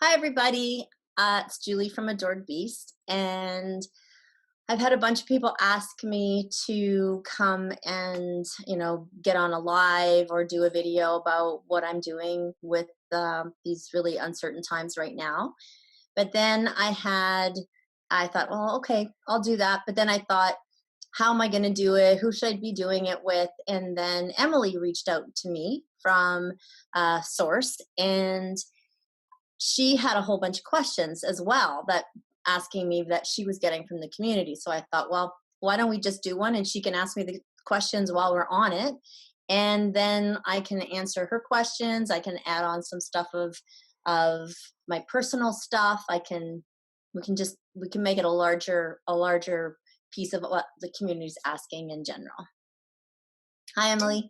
Hi, everybody. It's Julie from Adored Beast, and I've had a bunch of people ask me to come and, get on a live or do a video about what I'm doing with these really uncertain times right now. But then I thought, well, okay, I'll do that. But then I thought, how am I going to do it? Who should I be doing it with? And then Emily reached out to me from Source, and she had a whole bunch of questions as well that asking me that she was getting from the community. So I thought, well, why don't we just do one and she can ask me the questions while we're on it. And then I can answer her questions. I can add on some stuff of my personal stuff. We can make it a larger piece of what the community's asking in general. Hi, Emily.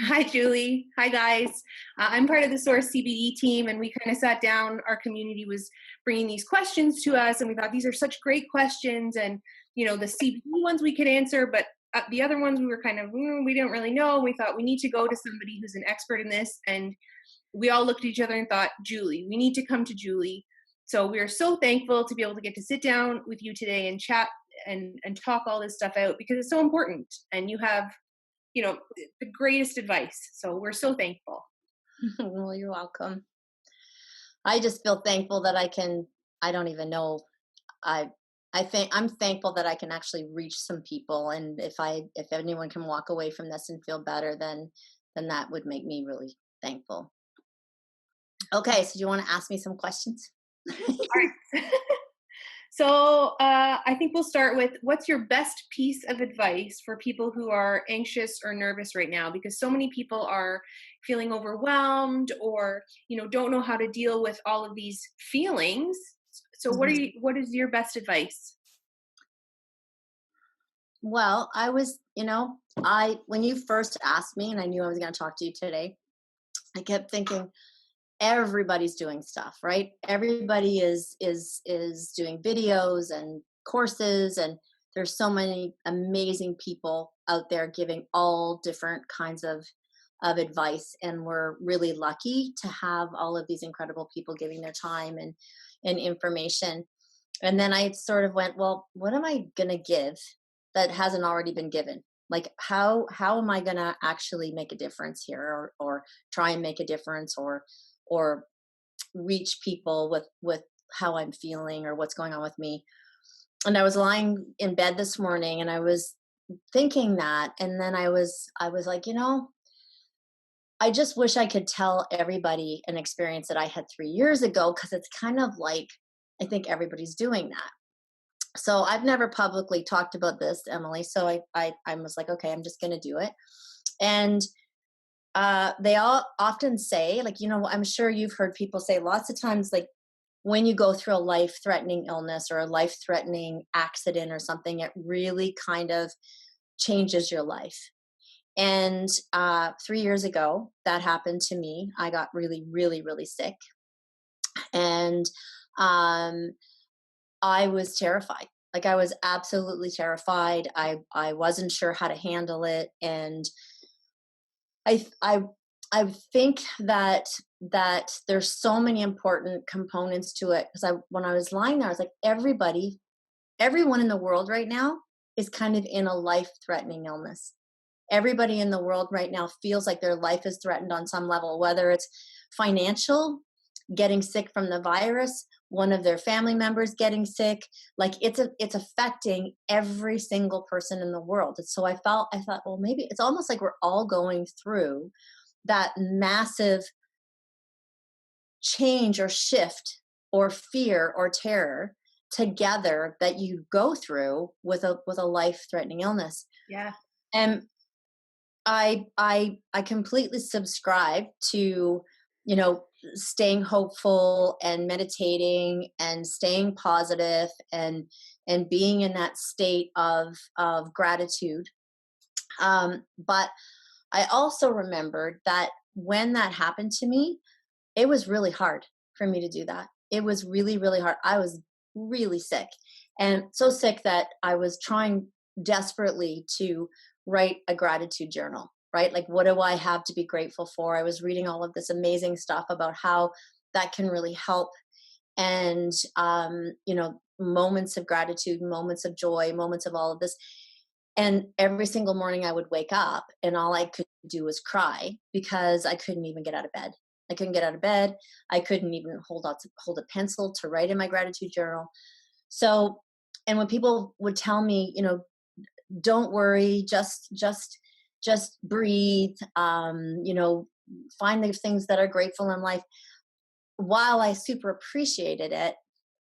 Hi, Julie. Hi, guys. I'm part of the Source CBD team, and we kind of sat down. Our community was bringing these questions to us, and we thought these are such great questions. And, the CBD ones we could answer, but the other ones we were kind of, we don't really know. We thought we need to go to somebody who's an expert in this. And we all looked at each other and thought, Julie, we need to come to Julie. So we are so thankful to be able to get to sit down with you today and chat and talk all this stuff out because it's so important. And you have the greatest advice. So we're so thankful. Well, you're welcome. I just feel thankful that I don't even know. I I think I'm thankful that I can actually reach some people, and if anyone can walk away from this and feel better, then that would make me really thankful. Okay, so do you want to ask me some questions? All right. So I think we'll start with what's your best piece of advice for people who are anxious or nervous right now? Because so many people are feeling overwhelmed or don't know how to deal with all of these feelings. So Mhm. what is your best advice? Well, I when you first asked me, and I knew I was going to talk to you today, I kept thinking, everybody's doing stuff, right? Everybody is doing videos and courses, and there's so many amazing people out there giving all different kinds of advice, and we're really lucky to have all of these incredible people giving their time and information. And then I sort of went, well, what am I going to give that hasn't already been given? Like, how am I going to actually make a difference here, or try and make a difference, or reach people with how I'm feeling or what's going on with me? And I was lying in bed this morning, and I was thinking that, and then I was like, I just wish I could tell everybody an experience that I had 3 years ago, because it's kind of like I think everybody's doing that. So I've never publicly talked about this, Emily. So I was like, okay, I'm just going to do it. And they all often say, like, I'm sure you've heard people say lots of times, like, when you go through a life threatening illness or a life threatening accident or something, it really kind of changes your life. And 3 years ago, that happened to me. I got really, really, really sick. And um, I was terrified. Like, I was absolutely terrified. I wasn't sure how to handle it, and I I I think that there's so many important components to it, because I when I was lying there, I was like, everyone in the world right now is kind of in a life threatening illness. Everybody in the world right now feels like their life is threatened on some level, whether it's financial, getting sick from the virus, one of their family members getting sick. Like, it's affecting every single person in the world. And so I thought, well, maybe it's almost like we're all going through that massive change or shift or fear or terror together that you go through with a life threatening illness. Yeah. And I completely subscribe to, staying hopeful and meditating and staying positive and being in that state of gratitude. But I also remembered that when that happened to me, it was really hard for me to do that. It was really, really hard. I was really sick, and so sick that I was trying desperately to write a gratitude journal, right? Like, what do I have to be grateful for? I was reading all of this amazing stuff about how that can really help. and moments of gratitude, moments of joy, moments of all of this. And every single morning I would wake up and all I could do was cry because I couldn't even get out of bed. I couldn't get out of bed. I couldn't even hold a pencil to write in my gratitude journal. So, and when people would tell me, don't worry, just breathe, find the things that are grateful in life. While I super appreciated it,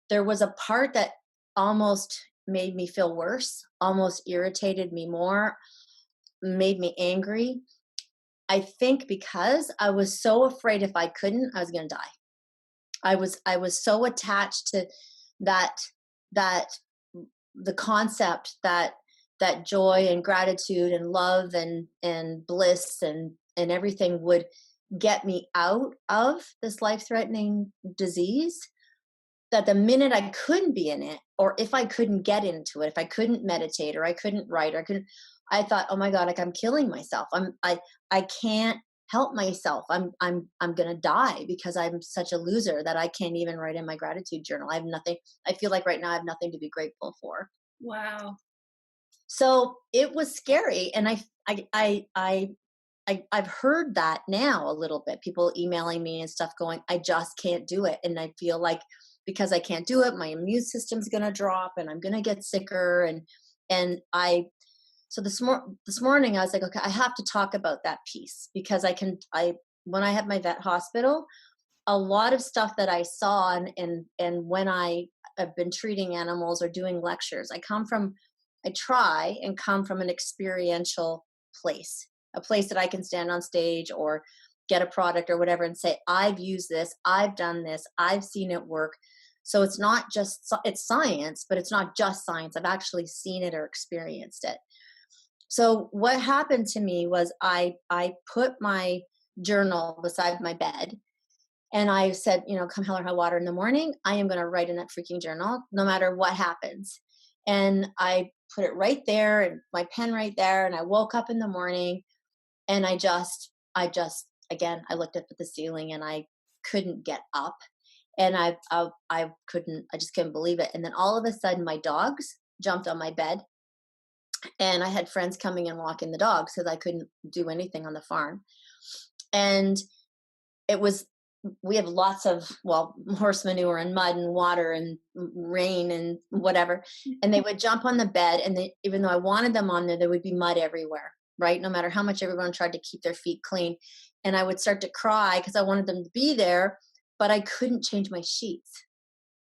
there was a part that almost made me feel worse, almost irritated me more, made me angry. I think because I was so afraid if I couldn't, I was going to die. I was so attached to that that the concept that joy and gratitude and love and bliss and everything would get me out of this life-threatening disease, that the minute I couldn't be in it, or if I couldn't get into it, if I couldn't meditate or I couldn't write or I thought, oh my God, like I'm killing myself. I can't help myself. I'm gonna die because I'm such a loser that I can't even write in my gratitude journal. I have nothing. I feel like right now I have nothing to be grateful for. Wow. So it was scary, and I've heard that now a little bit. People emailing me and stuff going, I just can't do it. And I feel like because I can't do it, my immune system's going to drop and I'm going to get sicker. And so this morning I was like, okay, I have to talk about that piece because when I had my vet hospital, a lot of stuff that I saw and when I have been treating animals or doing lectures, I try and come from an experiential place, a place that I can stand on stage or get a product or whatever and say, I've used this, I've done this, I've seen it work. So it's not just, it's science, but it's not just science. I've actually seen it or experienced it. So what happened to me was I put my journal beside my bed and I said, come hell or high water in the morning, I am going to write in that freaking journal no matter what happens. And I put it right there and my pen right there. And I woke up in the morning and again, I looked up at the ceiling and I couldn't get up. And I just couldn't believe it. And then all of a sudden my dogs jumped on my bed and I had friends coming and walking the dogs because I couldn't do anything on the farm. And it was, we have lots of, horse manure and mud and water and rain and whatever. And they would jump on the bed and even though I wanted them on there would be mud everywhere, right? No matter how much everyone tried to keep their feet clean. And I would start to cry because I wanted them to be there, but I couldn't change my sheets,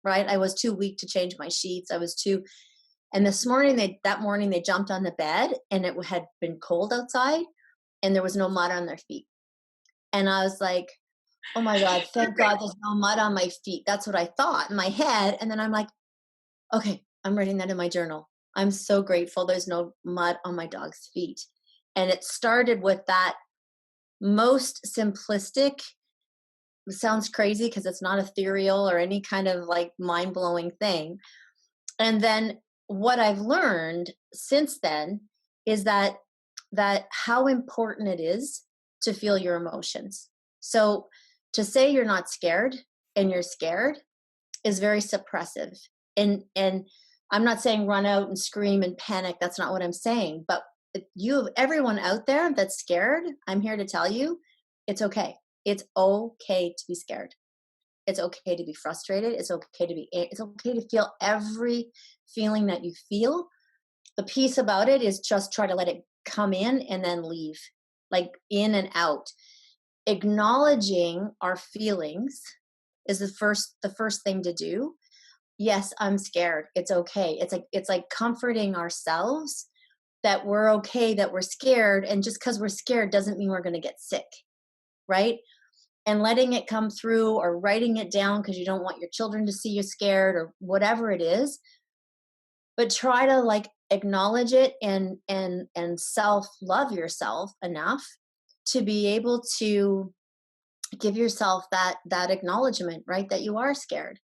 right? I was too weak to change my sheets. And that morning they jumped on the bed and it had been cold outside and there was no mud on their feet. And I was like, oh my God, thank God there's no mud on my feet. That's what I thought in my head. And then I'm like, okay, I'm writing that in my journal. I'm so grateful there's no mud on my dog's feet. And it started with that most simplistic, it sounds crazy because it's not ethereal or any kind of like mind-blowing thing. And then what I've learned since then is that how important it is to feel your emotions. So to say you're not scared and you're scared is very suppressive. And I'm not saying run out and scream and panic. That's not what I'm saying. But everyone out there that's scared, I'm here to tell you, it's okay. It's okay to be scared. It's okay to be frustrated. It's okay to feel every feeling that you feel. The piece about it is just try to let it come in and then leave, like in and out. Acknowledging our feelings is the first thing to do. Yes, I'm scared. It's okay. It's like comforting ourselves that we're okay, that we're scared, and just because we're scared doesn't mean we're going to get sick, right? And letting it come through or writing it down because you don't want your children to see you scared or whatever it is, but try to like acknowledge it and self love yourself enough to be able to give yourself that acknowledgement, right, that you are scared.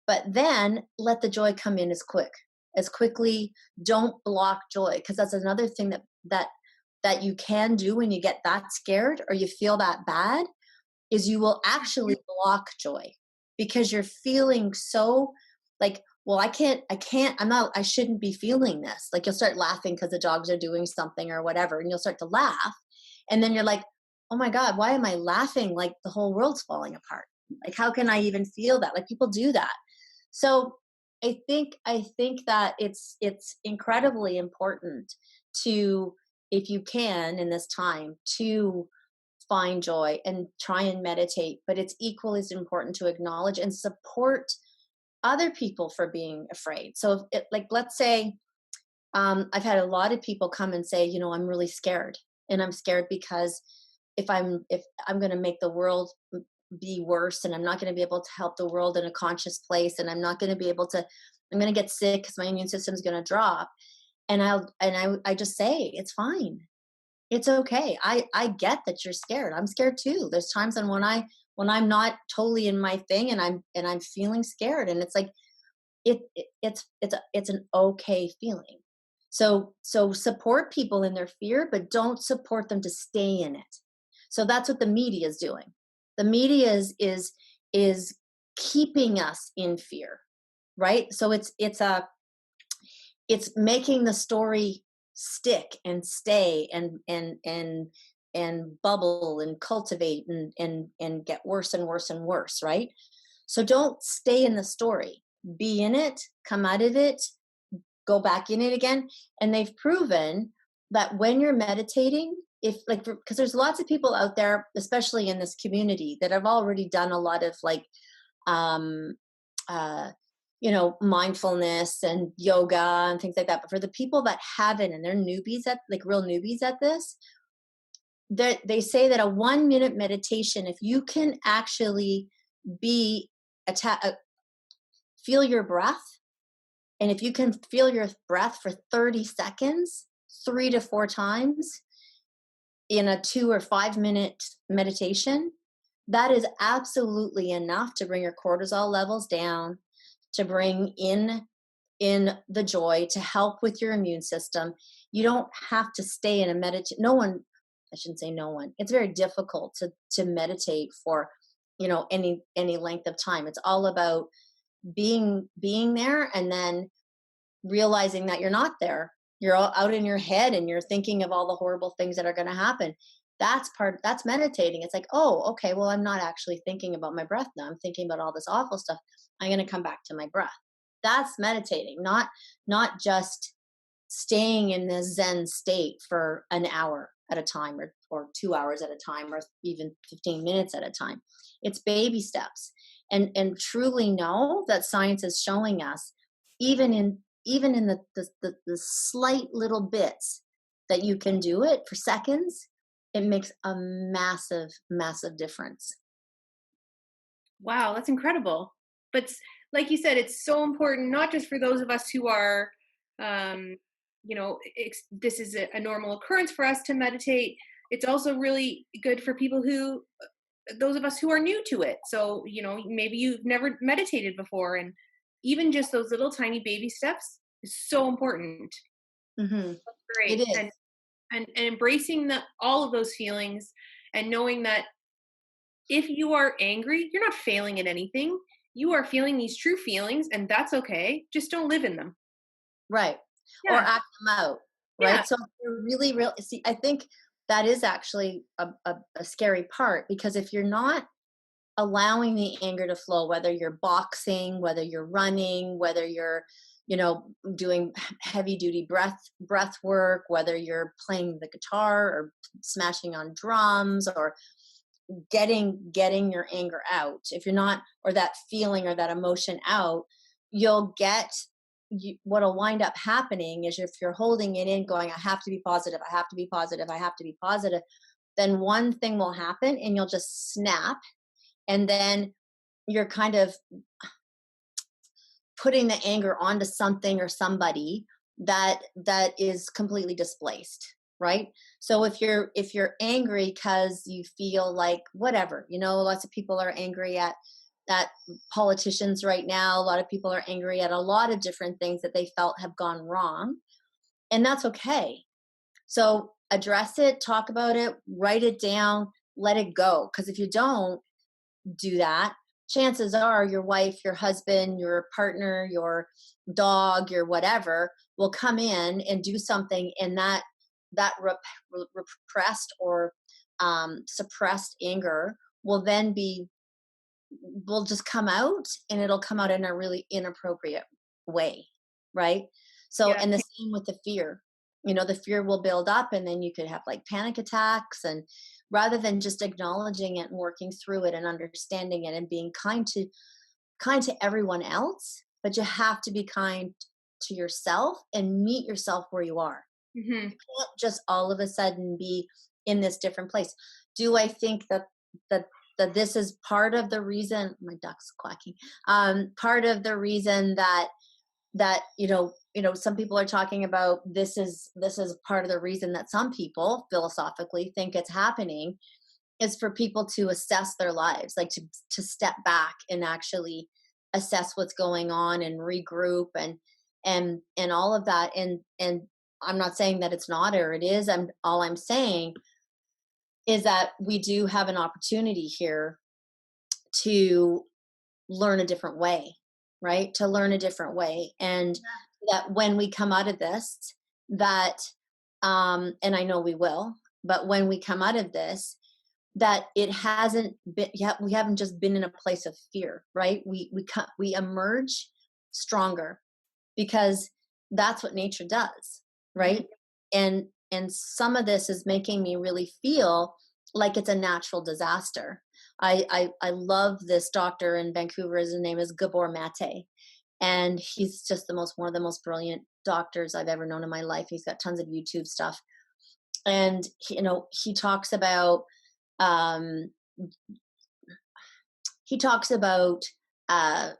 But then let the joy come in as quickly. Don't block joy, because that's another thing that you can do when you get that scared or you feel that bad, is you will actually block joy. because you're feeling so like, well, I shouldn't be feeling this. Like you'll start laughing because the dogs are doing something or whatever, and you'll start to laugh. And then you're like, oh my God, why am I laughing like the whole world's falling apart? Like, how can I even feel that? Like people do that. So I think that it's incredibly important to, if you can in this time, to find joy and try and meditate, but it's equally as important to acknowledge and support other people for being afraid. So if it, like, let's say, I've had a lot of people come and say, I'm really scared, and I'm scared because if I'm going to make the world be worse, and I'm not going to be able to help the world in a conscious place, and I'm not going to be able to, I'm going to get sick because my immune system is going to drop. And I just say, it's fine. It's okay. I get that you're scared. I'm scared too. There's times when I'm not totally in my thing, and I'm feeling scared, and it's like it's an okay feeling. So support people in their fear, but don't support them to stay in it. So that's what the media is doing. The media is keeping us in fear, right? So it's making the story stick and stay and bubble and cultivate and get worse and worse and worse, right? So don't stay in the story. Be in it, come out of it, go back in it again. And they've proven that when you're meditating, if like, because there's lots of people out there, especially in this community, that have already done a lot of like um uh mindfulness and yoga and things like that. But for the people that haven't, and they're newbies at, like, real newbies at this, they say that a 1 minute meditation, if you can actually be feel your breath, and if you can feel your breath for 30 seconds 3 to 4 times in a 2 or 5 minute meditation, that is absolutely enough to bring your cortisol levels down, to bring in the joy, to help with your immune system. You don't have to stay in a meditation. No one, I shouldn't say no one. It's very difficult to meditate for, any length of time. It's all about being there, and then realizing that you're not there. You're all out in your head, and you're thinking of all the horrible things that are going to happen. That's meditating. It's like, oh, okay, well, I'm not actually thinking about my breath now. I'm thinking about all this awful stuff. I'm going to come back to my breath. That's meditating, not just staying in this Zen state for an hour at a time, or 2 hours at a time, or even 15 minutes at a time. It's baby steps. And truly know that science is showing us, even in the slight little bits that you can do it for seconds, it makes a massive, massive difference. Wow, that's incredible. But like you said, it's so important, not just for those of us who are, um, this is a normal occurrence for us to meditate. It's also really good for people those of us who are new to it. So, maybe you've never meditated before, and even just those little tiny baby steps is so important. Hmm. That's It great. is. And embracing all of those feelings, and knowing that if you are angry, you're not failing at anything. You are feeling these true feelings, and that's okay. Just don't live in them. Right. Or Yeah. act them out. Yeah. Right. So you're really, real. See, I think that is actually a scary part, because if you're not allowing the anger to flow, whether you're boxing, whether you're running, whether you're, doing heavy duty breath work, whether you're playing the guitar or smashing on drums, or getting your anger out, if you're not, or that feeling or that emotion out, you'll get what'll wind up happening is, if you're holding it in, going, I have to be positive, I have to be positive, I have to be positive, then one thing will happen and you'll just snap. And then you're kind of putting the anger onto something or somebody that is completely displaced, right? So if you're angry because you feel like whatever, lots of people are angry at politicians right now. A lot of people are angry at a lot of different things that they felt have gone wrong, and that's okay. So address it, talk about it, write it down, let it go, because if you don't do that, chances are your wife, your husband, your partner, your dog, your whatever will come in and do something, and repressed or suppressed anger will then be will just come out, and it'll come out in a really inappropriate way, right? So, Yeah. and the same with the fear. The fear will build up, and then you could have like panic attacks. And rather than just acknowledging it and working through it and understanding it and being kind to everyone else, but you have to be kind to yourself and meet yourself where you are. Hmm. You can't just all of a sudden be in this different place. Do I think that that this is part of the reason? My duck's quacking. Part of the reason that some people are talking about, this is part of the reason that some people philosophically think it's happening, is for people to assess their lives, like to step back and actually assess what's going on and regroup and all of that. And I'm not saying that it's not, or it is. All I'm saying is that we do have an opportunity here to learn a different way, right? To learn a different way. And that when we come out of this, that, and I know we will, but when we come out of this, that it hasn't been, yeah, we haven't just been in a place of fear, right? We emerge stronger, because that's what nature does, right? And some of this is making me really feel like it's a natural disaster. I love this doctor in Vancouver. His name is Gabor Mate, and he's just one of the most brilliant doctors I've ever known in my life. He's got tons of YouTube stuff, and he talks about um, uh,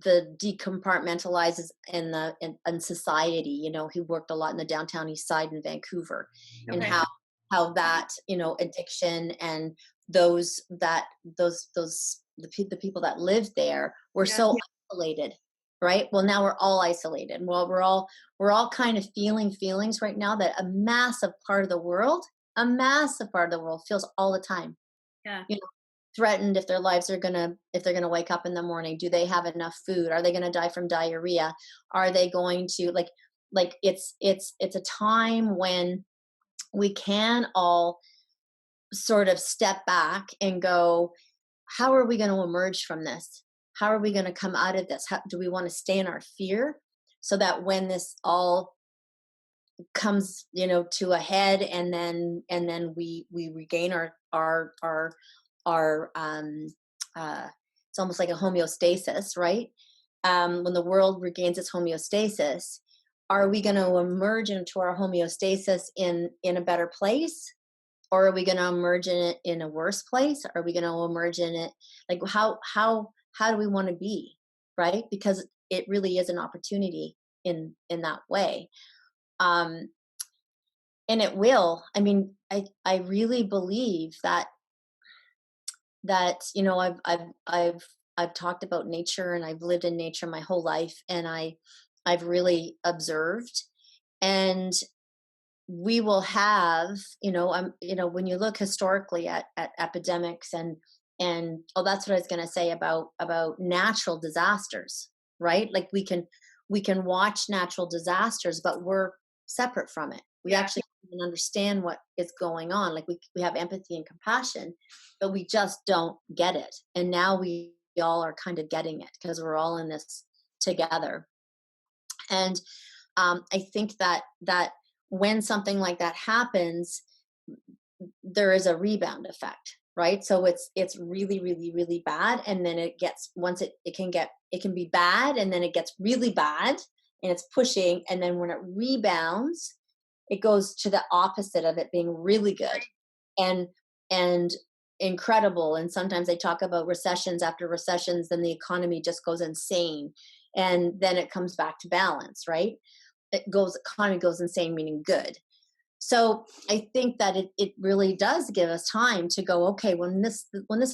the decompartmentalizes in society. He worked a lot in the downtown east side in Vancouver, and Okay. how that addiction and the people that lived there were Yeah. so isolated, right? Well, now we're all isolated. Well, we're all kind of feeling feelings right now that a massive part of the world feels all the time. Yeah. Threatened if they're gonna wake up in the morning. Do they have enough food? Are they gonna die from diarrhea? Are they going to it's a time when we can all sort of step back and go, how are we going to emerge from this? How are we going to come out of this? Do we want to stay in our fear, so that when this all comes to a head, and then we regain our it's almost like a homeostasis, right? When the world regains its homeostasis, are we going to emerge into our homeostasis in a better place, or are we going to emerge in it in a worse place? Are we going to emerge in it, like, how do we want to be, right? Because it really is an opportunity in that way. um and it will, I mean, I really believe that I've talked about nature, and I've lived in nature my whole life, and I've really observed. And we will have, when you look historically at epidemics, and oh, that's what I was going to say about natural disasters, right? Like we can watch natural disasters, but we're separate from it. We Yeah. actually can understand what is going on. Like we have empathy and compassion, but we just don't get it. And now we all are kind of getting it, because we're all in this together. And I think that when something like that happens, there is a rebound effect, right? So it's really, really, really bad, and then it gets, once it can be bad, and then it gets really bad, and it's pushing, and then when it rebounds, it goes to the opposite of it being really good and and incredible. And sometimes they talk about recessions after recessions, then the economy just goes insane, and then it comes back to balance, right? Economy goes insane, meaning good. So I think that it really does give us time to go, okay, when this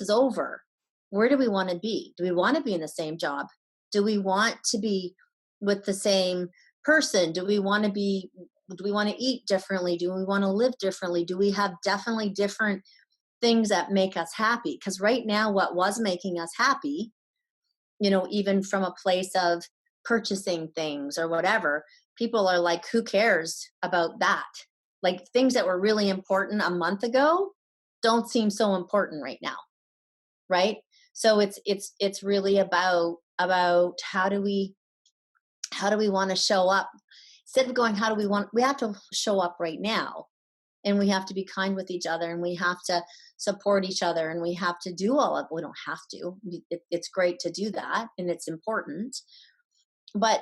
is over, where do we want to be? Do we want to be in the same job? Do we want to be with the same person? Do we want to eat differently? Do we want to live differently? Do we have definitely different things that make us happy. Because right now, what was making us happy, even from a place of purchasing things or whatever, people are like, who cares about that? Like things that were really important a month ago don't seem so important right now, right? So it's really about how do we want to show up, instead of going, we have to show up right now, and we have to be kind with each other, and we have to support each other, and we have to do all of, we don't have to, it's great to do that, and it's important, but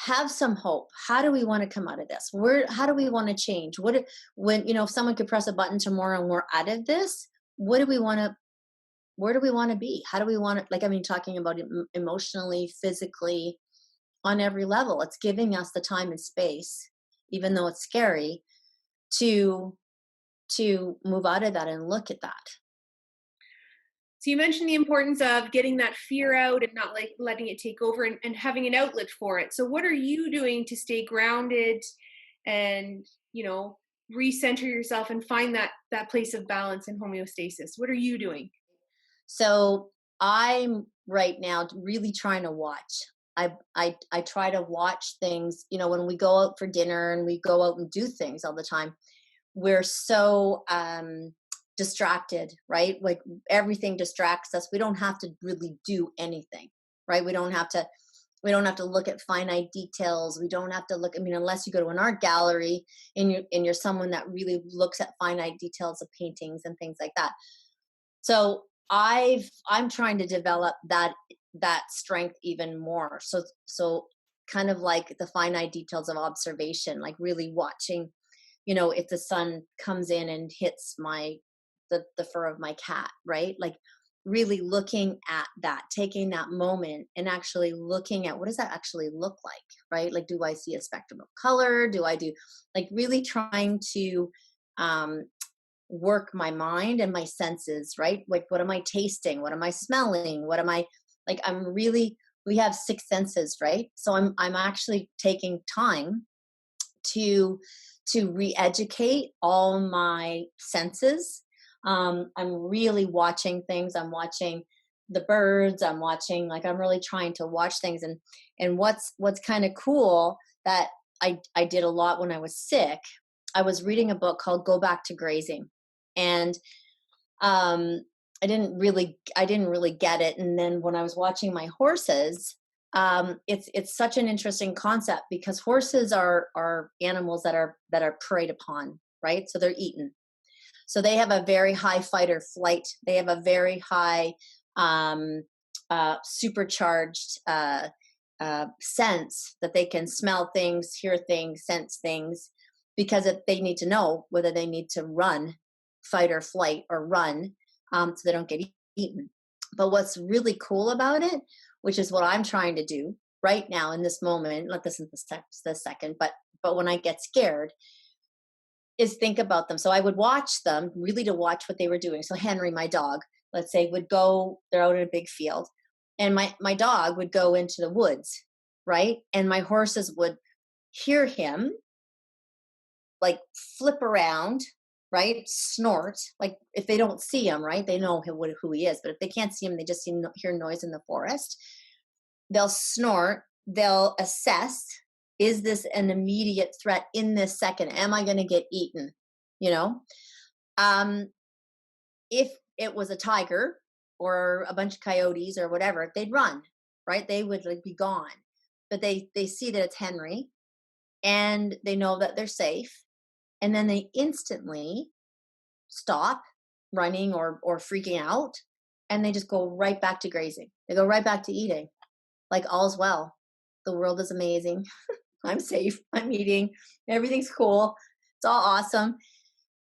have some hope. How do we want to come out of this? How do we want to change? If someone could press a button tomorrow and we're out of this, what do we want to where do we want to be? How do we want to, talking about emotionally, physically, on every level? It's giving us the time and space, even though it's scary, to move out of that and look at that. So you mentioned the importance of getting that fear out and not like letting it take over, and having an outlet for it. So what are you doing to stay grounded and, recenter yourself and find that place of balance and homeostasis? What are you doing? So I'm right now really trying to watch. I try to watch things, when we go out for dinner and we go out and do things all the time, we're so distracted, right? Like everything distracts us. We don't have to really do anything, right? We don't have to look at finite details. We don't have to look, unless you go to an art gallery and you're someone that really looks at finite details of paintings and things like that. So I'm trying to develop that strength even more. So kind of like the finite details of observation, like really watching, if the sun comes in and hits the fur of my cat, right? Like really looking at that, taking that moment and actually looking at, what does that actually look like, right? Like, do I see a spectrum of color? Like really trying to work my mind and my senses, right? Like, what am I tasting? What am I smelling? What am I, like, we have six senses, right? So I'm actually taking time to re-educate all my senses. I'm really watching things. I'm watching the birds. I'm really trying to watch things. And what's kind of cool that I did a lot when I was sick, I was reading a book called Go Back to Grazing. And I didn't really get it. And then when I was watching my horses, it's such an interesting concept, because horses are animals that are preyed upon, right? So they're eaten. So they have a very high fight or flight. They have a very high supercharged sense that they can smell things, hear things, sense things, because they need to know whether they need to run, fight or flight, or run, so they don't get eaten. But what's really cool about it, which is what I'm trying to do right now in this moment, not this in the second, but when I get scared, is think about them. So I would watch them, really to watch what they were doing. So Henry, my dog, let's say, they're out in a big field, and my dog would go into the woods, right? And my horses would hear him, like flip around, right? Snort. Like if they don't see him, right? They know who he is. But if they can't see him, they just hear noise in the forest. They'll snort. They'll assess, is this an immediate threat in this second? Am I going to get eaten? If it was a tiger or a bunch of coyotes or whatever, they'd run, right? They would be gone. But they see that it's Henry, and they know that they're safe. And then they instantly stop running or freaking out, and they just go right back to grazing. They go right back to eating. Like, all's well. The world is amazing. I'm safe. I'm eating. Everything's cool. It's all awesome.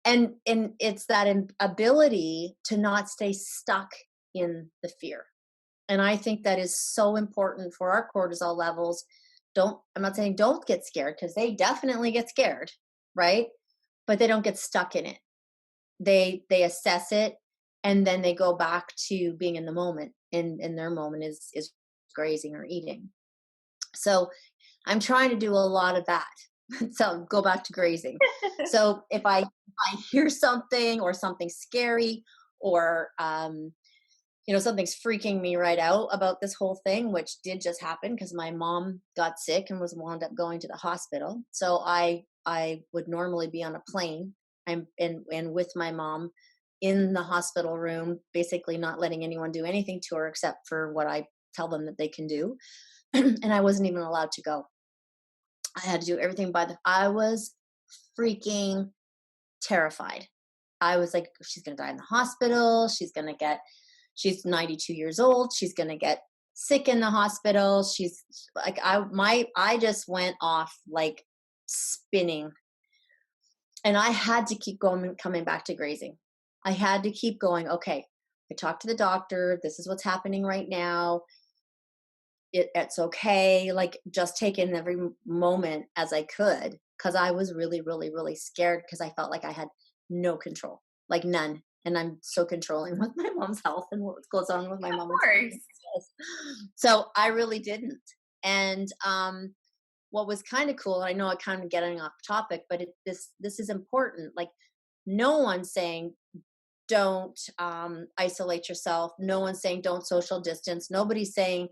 And it's that ability to not stay stuck in the fear. And I think that is so important for our cortisol levels. I'm not saying don't get scared, because they definitely get scared, right? But they don't get stuck in it. They assess it, and then they go back to being in the moment. And their moment is grazing or eating. So I'm trying to do a lot of that, So go back to grazing. So if I hear something or something scary, or something's freaking me right out about this whole thing, which did just happen because my mom got sick and was wound up going to the hospital. So I would normally be on a plane. And with my mom in the hospital room, basically not letting anyone do anything to her except for what I tell them that they can do. And I wasn't even allowed to go. I had to do everything I was freaking terrified. I was like, she's going to die in the hospital. She's 92 years old. She's going to get sick in the hospital. She's like, I just went off like spinning, and I had to keep going, coming back to grazing. I had to keep going. Okay. I talked to the doctor. This is what's happening right now. It's okay. Like, just take in every moment as I could, because I was really, really, really scared, because I felt like I had no control, like none. And I'm so controlling with my mom's health and what goes on with my Of mom. course. So I really didn't. And what was kind of cool, I know I'm kind of getting off topic, but this is important. Like, no one's saying don't isolate yourself. No one's saying don't social distance. Nobody's saying,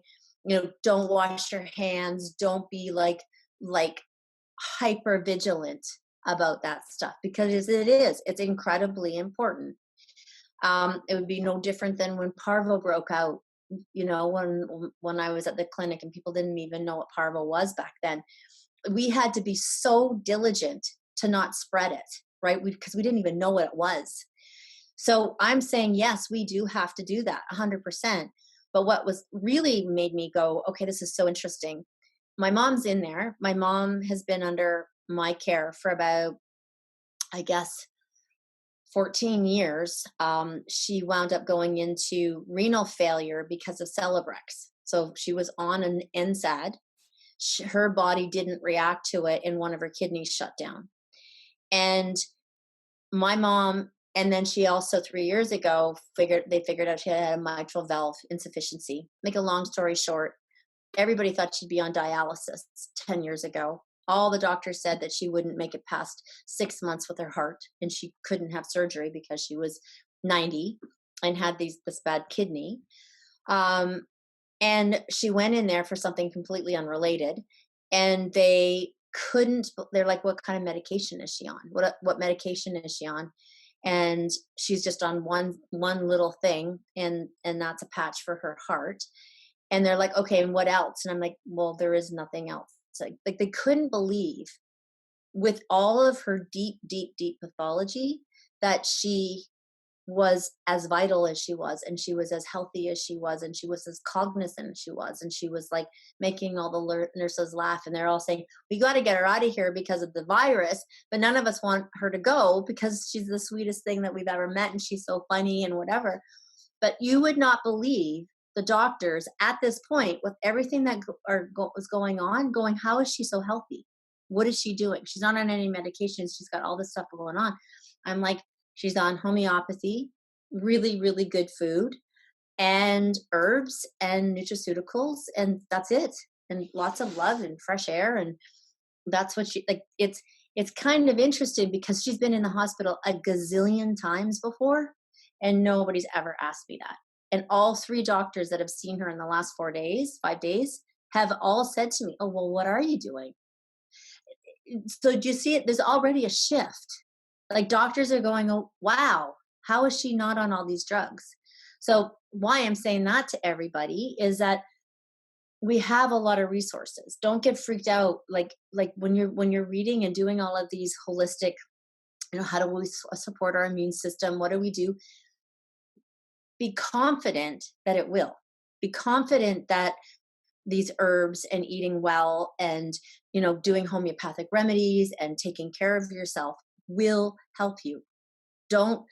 don't wash your hands. Don't be like hyper vigilant about that stuff, because it's incredibly important. It would be no different than when parvo broke out. When I was at the clinic and people didn't even know what parvo was back then. We had to be so diligent to not spread it, right? Because we didn't even know what it was. So I'm saying, yes, we do have to do that 100%. But what was really made me go, okay, this is so interesting. My mom's in there. My mom has been under my care for about, I guess, 14 years. She wound up going into renal failure because of Celebrex. So she was on an NSAID. Her body didn't react to it, and one of her kidneys shut down. And my mom, and then she also 3 years ago figured out she had a mitral valve insufficiency. Make a long story short, everybody thought she'd be on dialysis 10 years ago. All the doctors said that she wouldn't make it past 6 months with her heart, and she couldn't have surgery because she was 90 and had this bad kidney. And she went in there for something completely unrelated, and they're like, what kind of medication is she on? What medication is she on? And she's just on one little thing, and that's a patch for her heart. And they're like, okay, and what else? And I'm like, well, there is nothing else. Like they couldn't believe, with all of her deep, deep, deep pathology, that she was as vital as she was, and she was as healthy as she was, and she was as cognizant as she was, and she was like making all the nurses laugh, and they're all saying, we got to get her out of here because of the virus, but none of us want her to go because she's the sweetest thing that we've ever met, and she's so funny and whatever. But you would not believe the doctors at this point, with everything that was going on, going, how is she so healthy? What is she doing? She's not on any medications. She's got all this stuff going on. I'm like, she's on homeopathy, really, really good food, and herbs and nutraceuticals, and that's it. And lots of love and fresh air, and that's what she like. It's kind of interesting because she's been in the hospital a gazillion times before, and nobody's ever asked me that. And all three doctors that have seen her in the last 5 days, have all said to me, "Oh, well, what are you doing?" So do you see it? There's already a shift. Like, doctors are going, oh, wow, how is she not on all these drugs? So why I'm saying that to everybody is that we have a lot of resources. Don't get freaked out. Like when you're reading and doing all of these holistic, how do we support our immune system? What do we do? Be confident that it will. Be confident that these herbs and eating well and doing homeopathic remedies and taking care of yourself will help you. Don't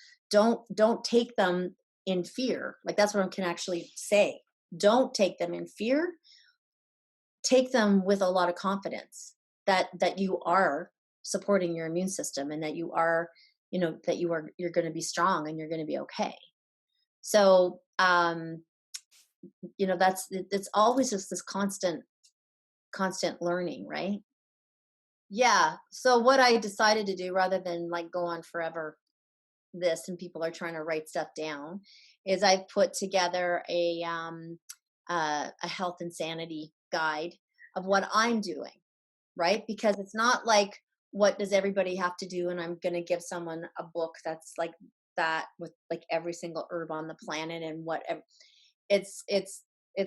take them in fear. Like, that's what I can actually say. Don't take them in fear. Take them with a lot of confidence that you are supporting your immune system, and that you are, you're going to be strong, and you're going to be okay. So it's always just this constant learning, right? Yeah. So what I decided to do, rather than like go on forever this and people are trying to write stuff down, is I put together a health and sanity guide of what I'm doing, right? Because it's not like what does everybody have to do, and I'm going to give someone a book that's like that with like every single herb on the planet and what it's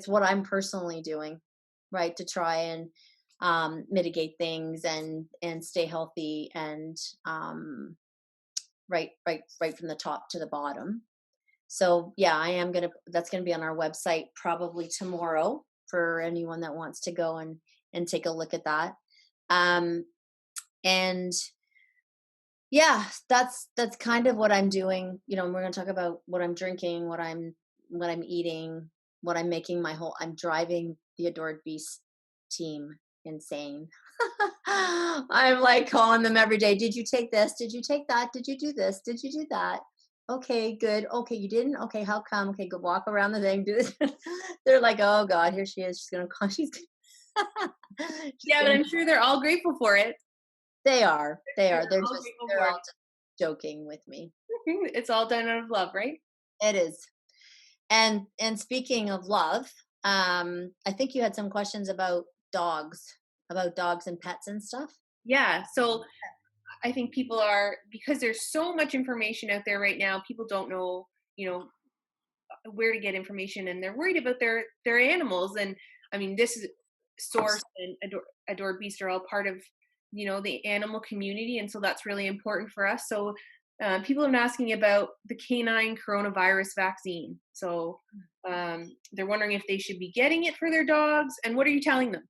what I'm personally doing, right, to try and mitigate things and stay healthy and right from the top to the bottom. So yeah, I am gonna that's gonna be on our website probably tomorrow for anyone that wants to go and take a look at that. Um, and yeah, that's kind of what I'm doing. You know, we're gonna talk about what I'm drinking, what I'm eating, what I'm making my whole. I'm driving the Adored Beast team insane. I'm like calling them every day. Did you take this? Did you take that? Did you do this? Did you do that? Okay, good. Okay, you didn't. Okay, how come? Okay, go walk around the thing. Do this. They're like, oh God, here she is. She's gonna call. She's Yeah, but gonna. I'm sure they're all grateful for it. They are. They They're are. They're all just. grateful They're for all it. just joking with me. It's all done out of love, right? It is. And speaking of love, I think you had some questions about dogs and pets and stuff. Yeah. So I think people are, because there's so much information out there right now, people don't know, you know, where to get information, and they're worried about their animals. And I mean, this is Source and Adored Beast are all part of, the animal community, and so that's really important for us. So people have been asking about the canine coronavirus vaccine. So they're wondering if they should be getting it for their dogs, and what are you telling them?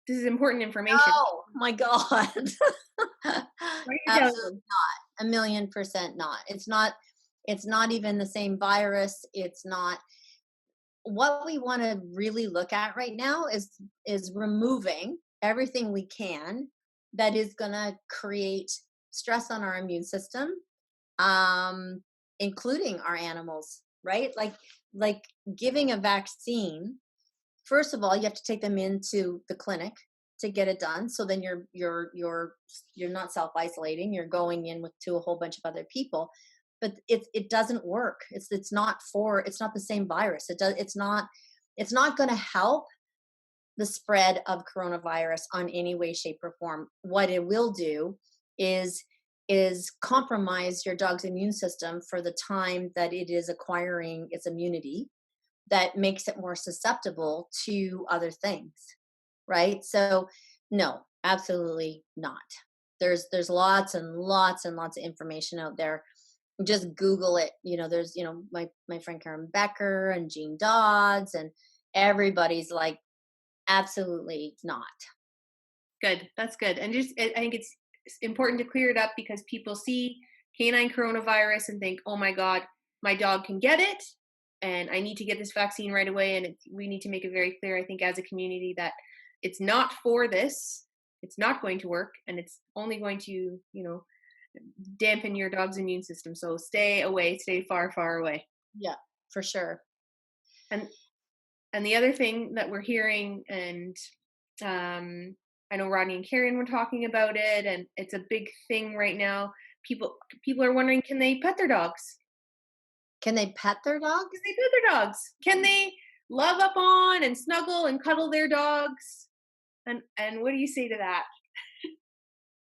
This is important information. Oh my God. What are you telling Absolutely them? not. 1,000,000% not. It's not even the same virus. It's not what we want to really look at right now is removing everything we can that is going to create stress on our immune system, um including our animals, right? Like giving a vaccine. First of all, you have to take them into the clinic to get it done. So then you're not self-isolating. You're going in with to a whole bunch of other people. But it doesn't work. It's not the same virus. It's not going to help the spread of coronavirus on any way, shape, or form. What it will do is compromise your dog's immune system for the time that it is acquiring its immunity, that makes it more susceptible to other things, right? So no, absolutely not. There's lots and lots and lots of information out there. Just Google it. There's my friend Karen Becker and Jean Dodds, and everybody's like, absolutely not. Good. That's good. And just, I think it's important to clear it up, because people see canine coronavirus and think, oh my God, my dog can get it, and I need to get this vaccine right away. And we need to make it very clear, I think, as a community, that it's not for this. It's not going to work, and it's only going to, dampen your dog's immune system. So stay away, stay far, far away. Yeah, for sure. And and the other thing that we're hearing, and I know Rodney and Karen were talking about it, and it's a big thing right now. People are wondering, can they pet their dogs? Can they pet their Can dogs? they pet their dogs? Can they love up on and snuggle and cuddle their dogs? And what do you say to that?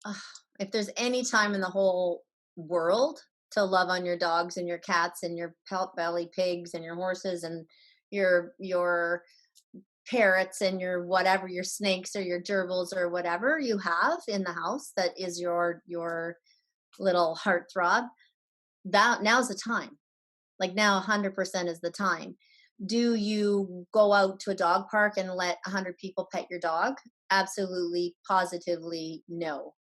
Ugh, if there's any time in the whole world to love on your dogs and your cats and your pelt belly pigs and your horses and your parrots and your whatever, your snakes or your gerbils or whatever you have in the house that is your little heartthrob, that now's the time. Like now 100% is the time. Do you go out to a dog park and let 100 people pet your dog? Absolutely, positively no.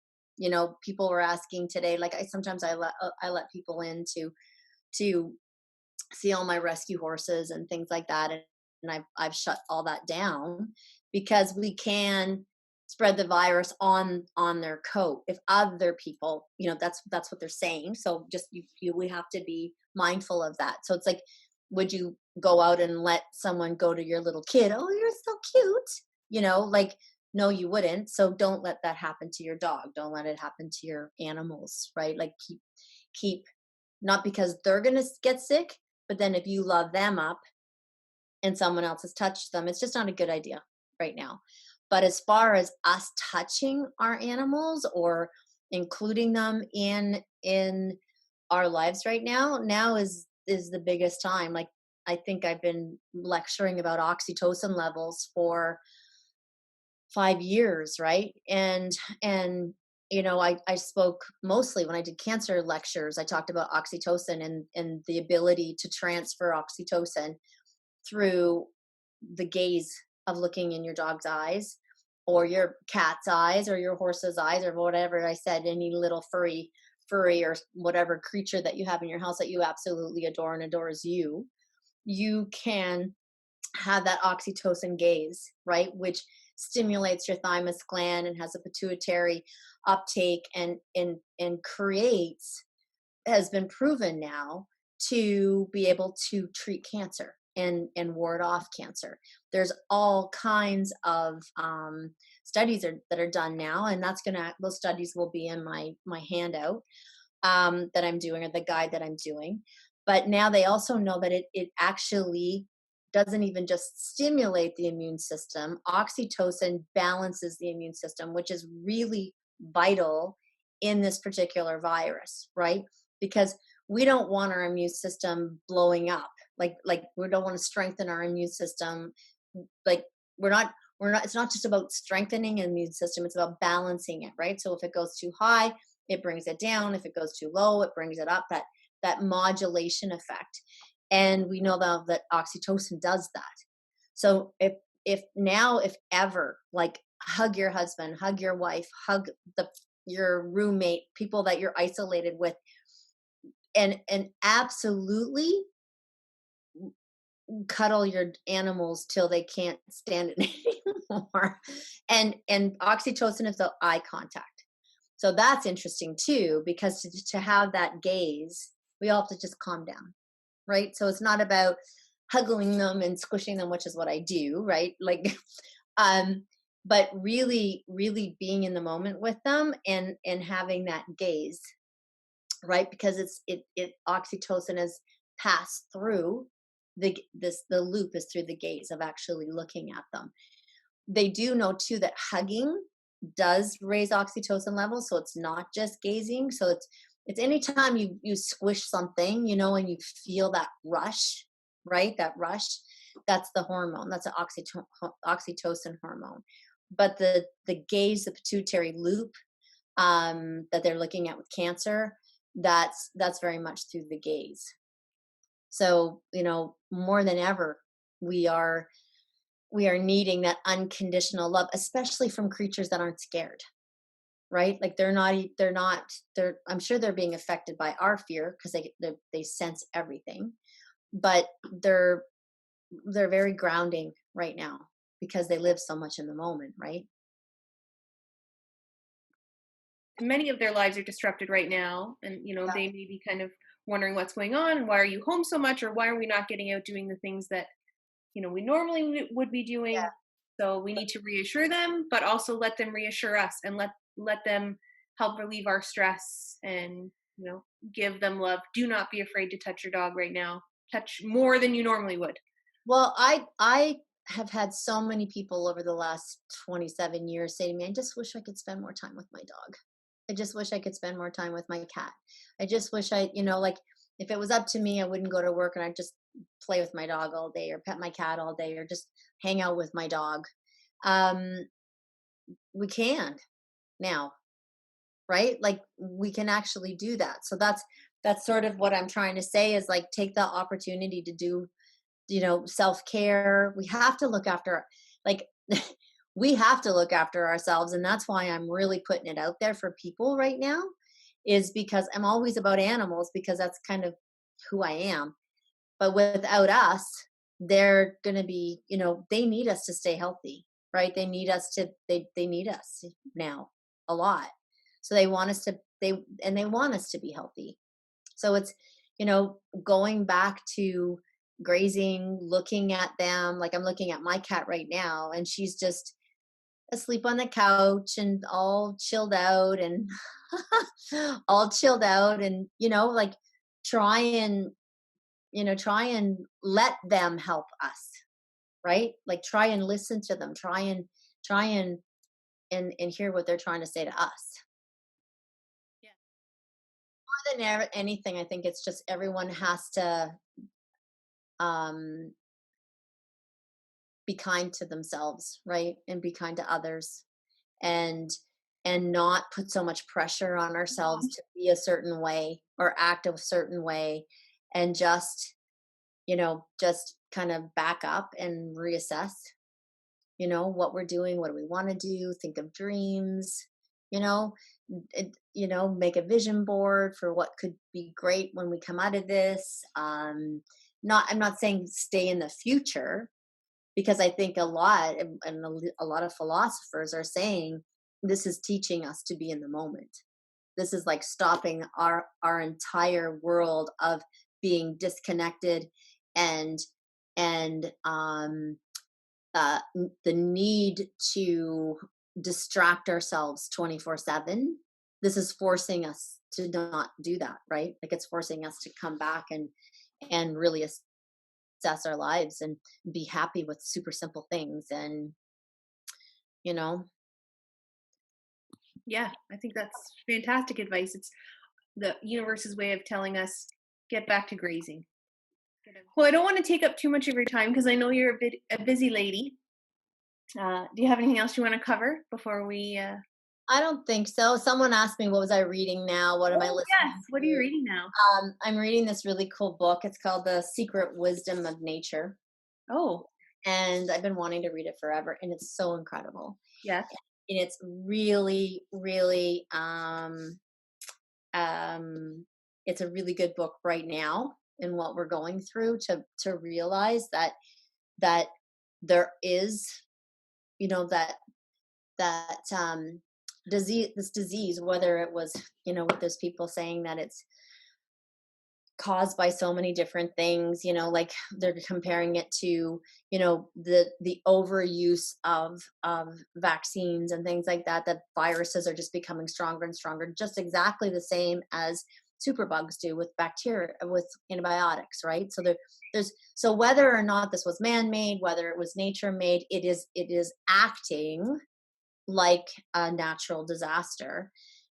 People were asking today, like I let people in to see all my rescue horses and things like that, and I've shut all that down because we can spread the virus on their coat if other people, that's what they're saying. So just we have to be mindful of that. So it's like, would you go out and let someone go to your little kid? Oh, you're so cute. Like, no, you wouldn't. So don't let that happen to your dog. Don't let it happen to your animals, right? Like keep, not because they're going to get sick, but then if you love them up and someone else has touched them, it's just not a good idea right now. But as far as us touching our animals or including them in our lives right now, now is the biggest time. Like I think I've been lecturing about oxytocin levels for 5 years, right? And I spoke mostly when I did cancer lectures. I talked about oxytocin and the ability to transfer oxytocin through the gaze of looking in your dog's eyes or your cat's eyes or your horse's eyes or whatever I said, any little furry or whatever creature that you have in your house that you absolutely adore and adores you can have that oxytocin gaze, right? Which stimulates your thymus gland and has a pituitary uptake and creates, has been proven now to be able to treat cancer and ward off cancer. There's all kinds of studies that are done now, and those studies will be in my handout that I'm doing, or the guide that I'm doing. But now they also know that it actually doesn't even just stimulate the immune system. Oxytocin balances the immune system, which is really vital in this particular virus, right? Because we don't want our immune system blowing up. Like we don't want to strengthen our immune system. Like we're not it's not just about strengthening an immune system, it's about balancing it, right? So if it goes too high, it brings it down. If it goes too low, it brings it up. That modulation effect. And we know that oxytocin does that. So if ever, like, hug your husband, hug your wife, hug your roommate, people that you're isolated with, and absolutely cuddle your animals till they can't stand it anymore. And oxytocin is the eye contact. So that's interesting too, because to have that gaze, we all have to just calm down, right? So it's not about hugging them and squishing them, which is what I do, right? Like, um, but really, really being in the moment with them and having that gaze, right? Because it oxytocin is passed through the loop is through the gaze of actually looking at them. They do know too that hugging does raise oxytocin levels, so it's not just gazing. So it's anytime you squish something, and you feel that rush, right? That rush, that's the hormone. That's an oxytocin hormone. But the gaze, the pituitary loop, that they're looking at with cancer, that's very much through the gaze. So more than ever, we are we are needing that unconditional love, especially from creatures that aren't scared, right? Like they're I'm sure they're being affected by our fear because they sense everything, but they're very grounding right now because they live so much in the moment, right? Many of their lives are disrupted right now, and Yeah. they may be kind of wondering what's going on, and why are you home so much, or why are we not getting out doing the things that we normally would be Yeah. doing. So we need to reassure them, but also let them reassure us, and let them help relieve our stress, and give them love. Do not be afraid to touch your dog right now. Touch more than you normally would. Well, I have had so many people over the last 27 years say to me, "I just wish I could spend more time with my dog. I just wish I could spend more time with my cat. I just wish like if it was up to me, I wouldn't go to work and I'd just play with my dog all day or pet my cat all day or just hang out with my dog." Um, we can now, right? Like we can actually do that. So that's sort of what I'm trying to say is like take the opportunity to do self-care. We have to look after, like, we have to look after ourselves, and that's why I'm really putting it out there for people right now, is because I'm always about animals because that's kind of who I am. But without us, they're going to be, they need us to stay healthy, right? They need us now a lot. So they want us to be healthy. So it's, going back to grazing, looking at them. Like I'm looking at my cat right now, and she's just asleep on the couch and all chilled out and all chilled out and like try and try and let them help us, right? Like try and listen to them, try and hear what they're trying to say to us. Yeah. More than anything, I think it's just everyone has to um be kind to themselves, right? And be kind to others, and not put so much pressure on ourselves to be a certain way or act a certain way, and just kind of back up and reassess, what we're doing, what do we want to do, think of dreams, you know make a vision board for what could be great when we come out of this. Not I'm not saying stay in the future, because I think a lot and a lot of philosophers are saying this is teaching us to be in the moment. This is like stopping our entire world of being disconnected, and the need to distract ourselves 24/7. This is forcing us to not do that, right? Like it's forcing us to come back and really assess our lives and be happy with super simple things. And you know Yeah, I think that's fantastic advice. It's the universe's way of telling us get back to grazing. Well, I don't want to take up too much of your time because I know you're a busy lady. Do you have anything else you want to cover before we? I don't think so. Someone asked me what was I reading now, what am I Oh yes, listening what are you to. reading now? I'm reading this really cool book. It's called The Secret Wisdom of Nature, Oh and I've been wanting to read it forever, and it's so incredible. yes, And it's really, really, it's a really good book right now in what we're going through, to realize that there is, that this disease, whether it was, with those people saying that it's caused by so many different things, like they're comparing it to, the overuse of vaccines and things like that viruses are just becoming stronger and stronger, just exactly the same as superbugs do with bacteria, with antibiotics, right? So there's so whether or not this was man-made, whether it was nature made, it is acting like a natural disaster.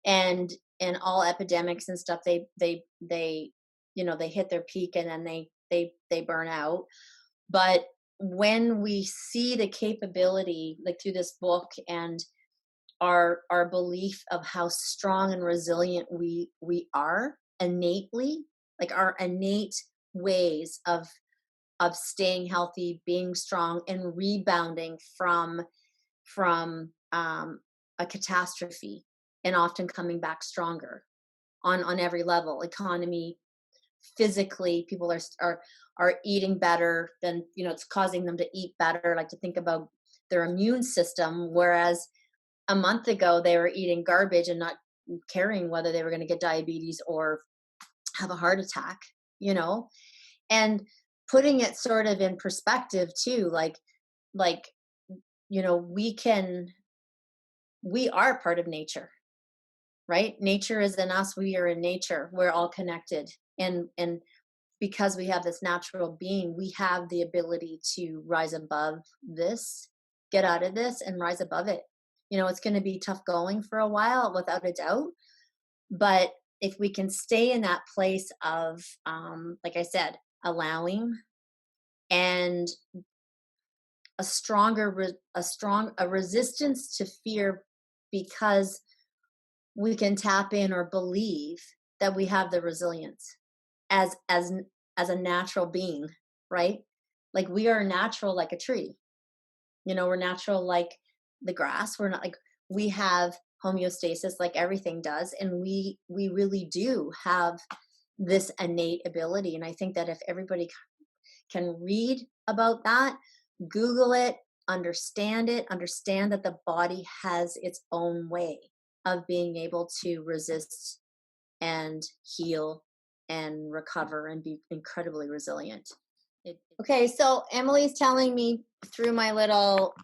And all epidemics and stuff, they hit their peak, and then they burn out. But when we see the capability, like through this book, and our belief of how strong and resilient we are innately, like our innate ways of staying healthy, being strong, and rebounding from a catastrophe, and often coming back stronger on every level, economy, physically. People are eating better, than it's causing them to eat better, like to think about their immune system, whereas a month ago they were eating garbage and not caring whether they were going to get diabetes or have a heart attack, you know and putting it sort of in perspective too, like we are part of nature, right? Nature is in us, we are in nature, we're all connected. And because we have this natural being, we have the ability to rise above this, get out of this and rise above it. It's going to be tough going for a while, without a doubt, but if we can stay in that place of, like I said, allowing, and a resistance to fear, because we can tap in or believe that we have the resilience as a natural being, right? Like we are natural like a tree. We're natural like the grass. We're not like we have homeostasis like everything does, and we really do have this innate ability. And I think that if everybody can read about that, Google it, understand that the body has its own way of being able to resist and heal and recover and be incredibly resilient. Okay, so Emily's telling me through my little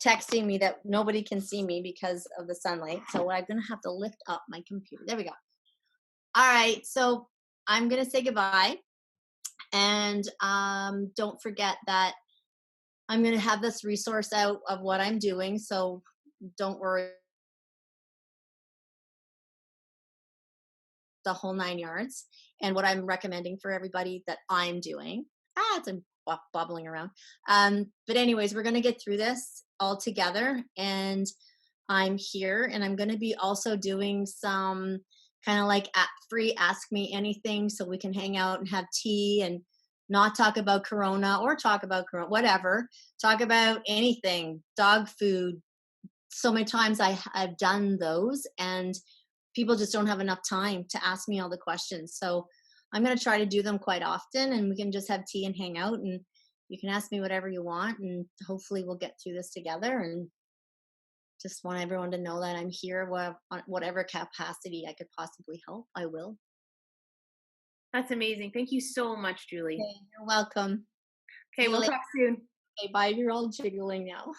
texting me that nobody can see me because of the sunlight. So I'm gonna have to lift up my computer. There we go. All right, so I'm gonna say goodbye, and don't forget that I'm gonna have this resource out of what I'm doing. So don't worry, the whole 9 yards, and what I'm recommending for everybody that I'm doing. It's a bubbling around. But anyways, we're gonna get through this all together, and I'm here, and I'm gonna be also doing some kind of like free ask me anything, so we can hang out and have tea and not talk about corona or talk about corona, whatever. Talk about anything, dog food. So many times I've done those, and people just don't have enough time to ask me all the questions. So I'm going to try to do them quite often, and we can just have tea and hang out, and you can ask me whatever you want, and hopefully we'll get through this together. And just want everyone to know that I'm here, whatever capacity I could possibly help, I will. That's amazing. Thank you so much, Julie. Okay, you're welcome. Okay, See you we'll later. talk soon. Okay, bye. You're all jiggling now.